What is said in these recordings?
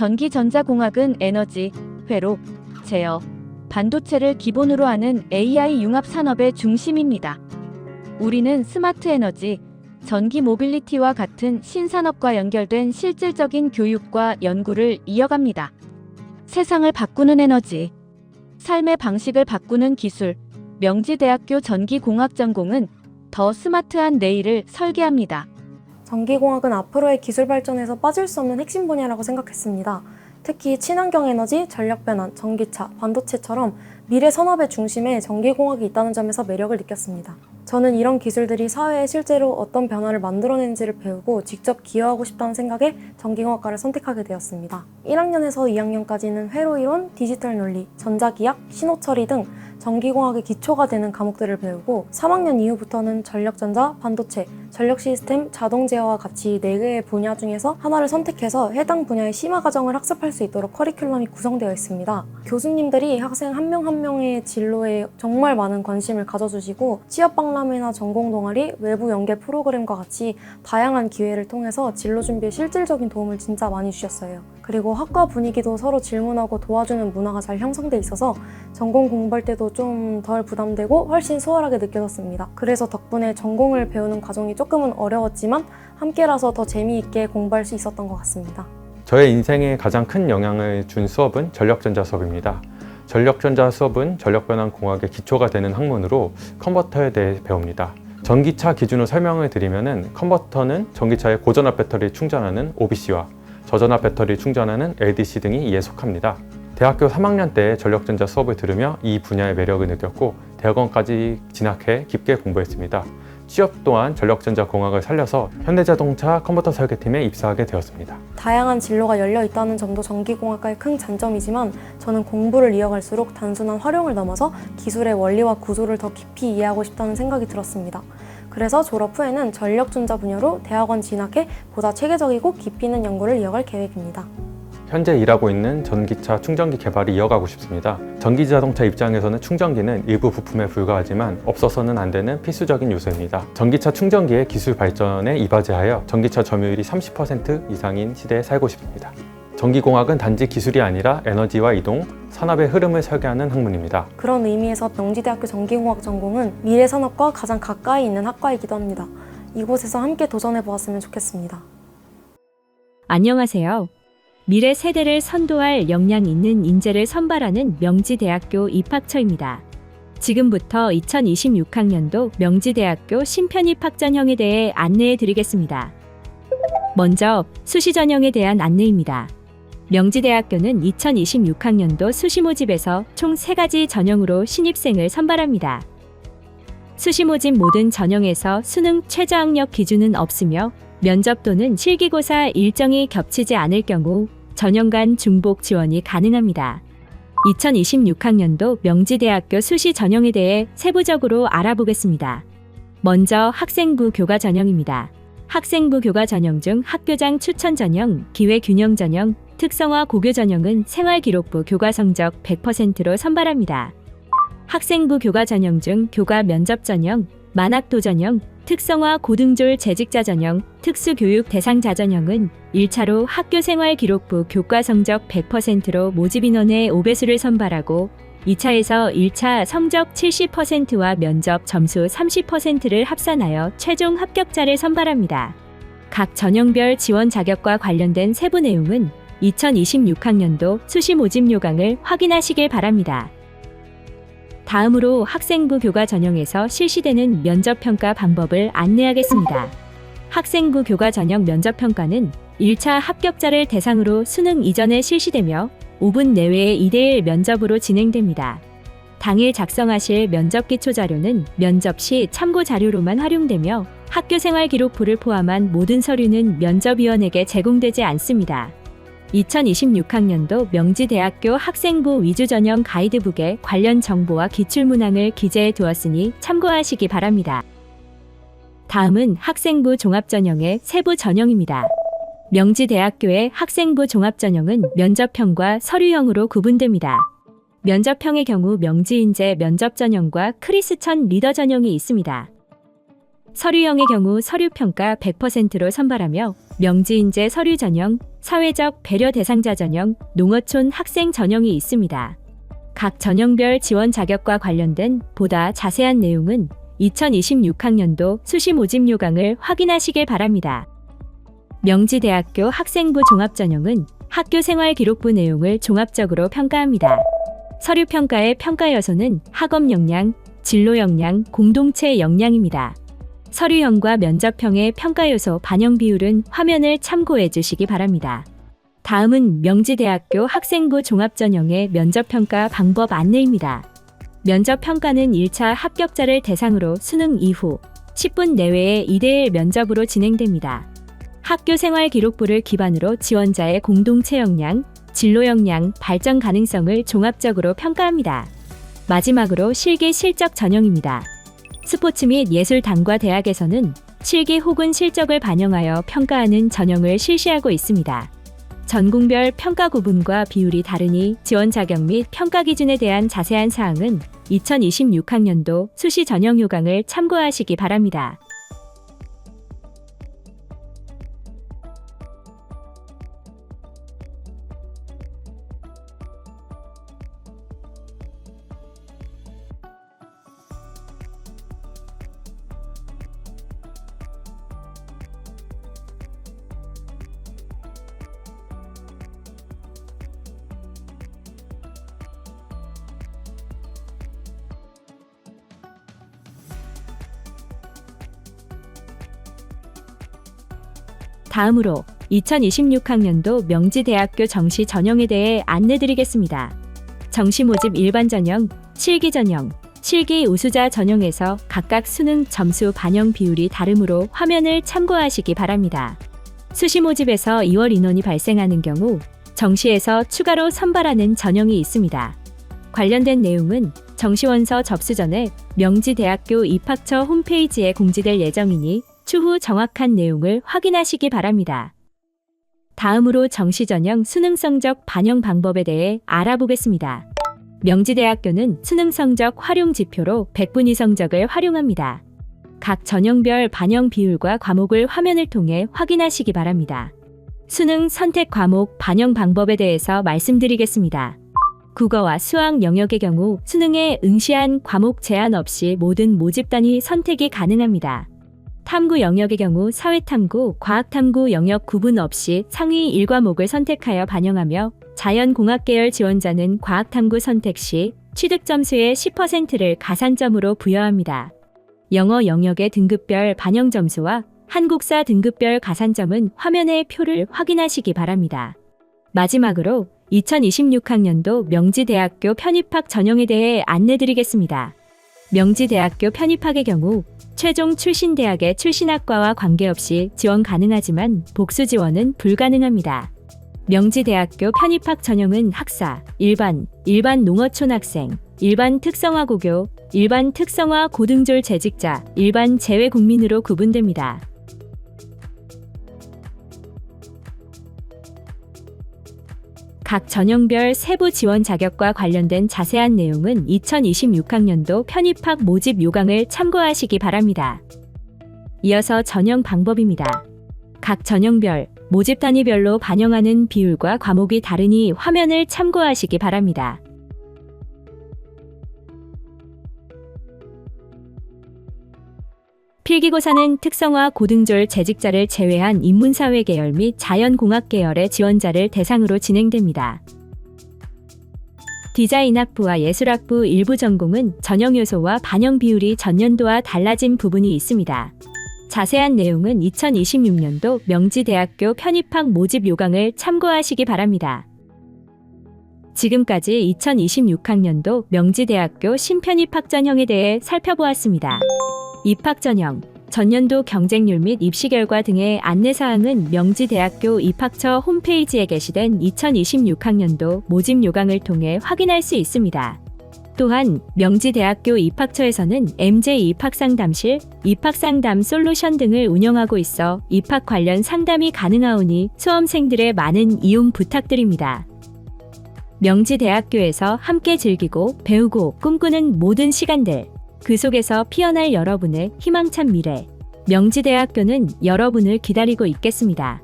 전기전자공학은 에너지, 회로, 제어, 반도체를 기본으로 하는 AI 융합 산업의 중심입니다. 우리는 스마트 에너지, 전기 모빌리티와 같은 신산업과 연결된 실질적인 교육과 연구를 이어갑니다. 세상을 바꾸는 에너지, 삶의 방식을 바꾸는 기술, 명지대학교 전기공학 전공은 더 스마트한 내일을 설계합니다. 전기공학은 앞으로의 기술 발전에서 빠질 수 없는 핵심 분야라고 생각했습니다. 특히 친환경 에너지, 전력 변환, 전기차, 반도체처럼 미래 산업의 중심에 전기공학이 있다는 점에서 매력을 느꼈습니다. 저는 이런 기술들이 사회에 실제로 어떤 변화를 만들어내는지를 배우고 직접 기여하고 싶다는 생각에 전기공학과를 선택하게 되었습니다. 1학년에서 2학년까지는 회로이론, 디지털 논리, 전자기학, 신호처리 등 전기공학의 기초가 되는 과목들을 배우고 3학년 이후부터는 전력전자, 반도체, 전력 시스템, 자동 제어와 같이 4개의 분야 중에서 하나를 선택해서 해당 분야의 심화 과정을 학습할 수 있도록 커리큘럼이 구성되어 있습니다. 교수님들이 학생 한 명 한 명의 진로에 정말 많은 관심을 가져주시고 취업 박람회나 전공 동아리, 외부 연계 프로그램과 같이 다양한 기회를 통해서 진로 준비에 실질적인 도움을 진짜 많이 주셨어요. 그리고 학과 분위기도 서로 질문하고 도와주는 문화가 잘 형성돼 있어서 전공 공부할 때도 좀 덜 부담되고 훨씬 수월하게 느껴졌습니다. 그래서 덕분에 전공을 배우는 과정이 조금은 어려웠지만 함께라서 더 재미있게 공부할 수 있었던 것 같습니다. 저의 인생에 가장 큰 영향을 준 수업은 전력전자 수업입니다. 전력전자 수업은 전력변환 공학의 기초가 되는 학문으로 컨버터에 대해 배웁니다. 전기차 기준으로 설명을 드리면 컨버터는 전기차의 고전압 배터리를 충전하는 OBC와 저전압 배터리를 충전하는 LDC 등이 이에 속합니다. 대학교 3학년 때 전력전자 수업을 들으며 이 분야의 매력을 느꼈고 대학원까지 진학해 깊게 공부했습니다. 취업 또한 전력전자 공학을 살려서 현대자동차 컨버터 설계팀에 입사하게 되었습니다. 다양한 진로가 열려 있다는 점도 전기공학과의 큰 장점이지만 저는 공부를 이어갈수록 단순한 활용을 넘어서 기술의 원리와 구조를 더 깊이 이해하고 싶다는 생각이 들었습니다. 그래서 졸업 후에는 전력전자 분야로 대학원 진학해 보다 체계적이고 깊이 있는 연구를 이어갈 계획입니다. 현재 일하고 있는 전기차 충전기 개발을 이어가고 싶습니다. 전기자동차 입장에서는 충전기는 일부 부품에 불과하지만 없어서는 안 되는 필수적인 요소입니다. 전기차 충전기의 기술 발전에 이바지하여 전기차 점유율이 30% 이상인 시대에 살고 싶습니다. 전기공학은 단지 기술이 아니라 에너지와 이동, 산업의 흐름을 설계하는 학문입니다. 그런 의미에서 명지대학교 전기공학 전공은 미래 산업과 가장 가까이 있는 학과이기도 합니다. 이곳에서 함께 도전해 보았으면 좋겠습니다. 안녕하세요. 미래 세대를 선도할 역량 있는 인재를 선발하는 명지대학교 입학처입니다. 지금부터 2026학년도 명지대학교 신편입 학전형에 대해 안내해 드리겠습니다. 먼저 수시 전형에 대한 안내입니다. 명지대학교는 2026학년도 수시 모집에서 총 3가지 전형으로 신입생을 선발합니다. 수시 모집 모든 전형에서 수능 최저학력 기준은 없으며 면접 또는 실기고사 일정이 겹치지 않을 경우 전형 간 중복 지원이 가능합니다. 2026학년도 명지대학교 수시 전형에 대해 세부적으로 알아보겠습니다. 먼저 학생부 교과 전형입니다. 학생부 교과 전형 중 학교장 추천 전형, 기회균형 전형, 특성화 고교 전형은 생활기록부 교과 성적 100%로 선발합니다. 학생부 교과 전형 중 교과 면접 전형, 만학도 전형, 특성화 고등졸 재직자 전형, 특수교육 대상자 전형은 1차로 학교생활기록부 교과 성적 100%로 모집 인원의 5배수를 선발하고 2차에서 1차 성적 70%와 면접 점수 30%를 합산하여 최종 합격자를 선발합니다. 각 전형별 지원 자격과 관련된 세부 내용은 2026학년도 수시 모집 요강을 확인하시길 바랍니다. 다음으로 학생부 교과 전형에서 실시되는 면접평가 방법을 안내하겠습니다. 학생부 교과 전형 면접평가는 1차 합격자를 대상으로 수능 이전에 실시되며 5분 내외의 2대1 면접으로 진행됩니다. 당일 작성하실 면접 기초 자료는 면접 시 참고 자료로만 활용되며 학교생활기록부를 포함한 모든 서류는 면접위원에게 제공되지 않습니다. 2026학년도 명지대학교 학생부 위주 전형 가이드북에 관련 정보와 기출문항을 기재해 두었으니 참고하시기 바랍니다. 다음은 학생부 종합전형의 세부 전형입니다. 명지대학교의 학생부 종합전형은 면접형과 서류형으로 구분됩니다. 면접형의 경우 명지인재 면접전형과 크리스천 리더 전형이 있습니다. 서류형의 경우 서류평가 100%로 선발하며 명지인재 서류 전형, 사회적 배려 대상자 전형, 농어촌 학생 전형이 있습니다. 각 전형별 지원 자격과 관련된 보다 자세한 내용은 2026학년도 수시 모집 요강을 확인하시길 바랍니다. 명지대학교 학생부 종합전형은 학교 생활 기록부 내용을 종합적으로 평가합니다. 서류평가의 평가 요소는 학업 역량, 진로 역량, 공동체 역량입니다. 서류형과 면접형의 평가 요소 반영 비율은 화면을 참고해 주시기 바랍니다. 다음은 명지대학교 학생부 종합전형의 면접평가 방법 안내입니다. 면접평가는 1차 합격자를 대상으로 수능 이후 10분 내외의 2대1 면접으로 진행됩니다. 학교 생활 기록부를 기반으로 지원자의 공동체 역량, 진로 역량, 발전 가능성을 종합적으로 평가합니다. 마지막으로 실기 실적 전형입니다. 스포츠 및 예술단과 대학에서는 실기 혹은 실적을 반영하여 평가하는 전형을 실시하고 있습니다. 전공별 평가 구분과 비율이 다르니 지원 자격 및 평가 기준에 대한 자세한 사항은 2026학년도 수시 전형 요강을 참고하시기 바랍니다. 다음으로 2026학년도 명지대학교 정시 전형에 대해 안내드리겠습니다. 정시 모집 일반 전형, 실기 전형, 실기 우수자 전형에서 각각 수능 점수 반영 비율이 다르므로 화면을 참고하시기 바랍니다. 수시 모집에서 2월 인원이 발생하는 경우 정시에서 추가로 선발하는 전형이 있습니다. 관련된 내용은 정시원서 접수 전에 명지대학교 입학처 홈페이지에 공지될 예정이니 추후 정확한 내용을 확인하시기 바랍니다. 다음으로 정시 전형 수능 성적 반영 방법에 대해 알아보겠습니다. 명지대학교는 수능 성적 활용 지표로 100분위 성적을 활용합니다. 각 전형별 반영 비율과 과목을 화면을 통해 확인하시기 바랍니다. 수능 선택 과목 반영 방법에 대해서 말씀드리겠습니다. 국어와 수학 영역의 경우 수능에 응시한 과목 제한 없이 모든 모집단위 선택이 가능합니다. 탐구 영역의 경우 사회탐구, 과학탐구 영역 구분 없이 상위 1과목을 선택하여 반영하며 자연공학 계열 지원자는 과학탐구 선택 시 취득 점수의 10%를 가산점으로 부여합니다. 영어 영역의 등급별 반영 점수와 한국사 등급별 가산점은 화면의 표를 확인하시기 바랍니다. 마지막으로 2026학년도 명지대학교 편입학 전형에 대해 안내드리겠습니다. 명지대학교 편입학의 경우 최종 출신 대학의 출신학과와 관계없이 지원 가능하지만 복수 지원은 불가능합니다. 명지대학교 편입학 전형은 학사, 일반 농어촌 학생, 일반 특성화 고교, 일반 특성화 고등졸 재직자, 일반 재외 국민으로 구분됩니다. 각 전형별 세부 지원 자격과 관련된 자세한 내용은 2026학년도 편입학 모집 요강을 참고하시기 바랍니다. 이어서 전형 방법입니다. 각 전형별, 모집 단위별로 반영하는 비율과 과목이 다르니 화면을 참고하시기 바랍니다. 필기고사는 특성화 고등졸 재직자를 제외한 인문사회 계열 및 자연공학 계열의 지원자를 대상으로 진행됩니다. 디자인학부와 예술학부 일부 전공은 전형 요소와 반영 비율이 전년도와 달라진 부분이 있습니다. 자세한 내용은 2026년도 명지대학교 편입학 모집 요강을 참고하시기 바랍니다. 지금까지 2026학년도 명지대학교 신편입학 전형에 대해 살펴보았습니다. 입학 전형, 전년도 경쟁률 및 입시 결과 등의 안내사항은 명지대학교 입학처 홈페이지에 게시된 2026학년도 모집 요강을 통해 확인할 수 있습니다. 또한 명지대학교 입학처에서는 MJ 입학상담실, 입학상담 솔루션 등을 운영하고 있어 입학 관련 상담이 가능하오니 수험생들의 많은 이용 부탁드립니다. 명지대학교에서 함께 즐기고 배우고 꿈꾸는 모든 시간들, 그 속에서 피어날 여러분의 희망찬 미래, 명지대학교는 여러분을 기다리고 있겠습니다.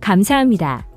감사합니다.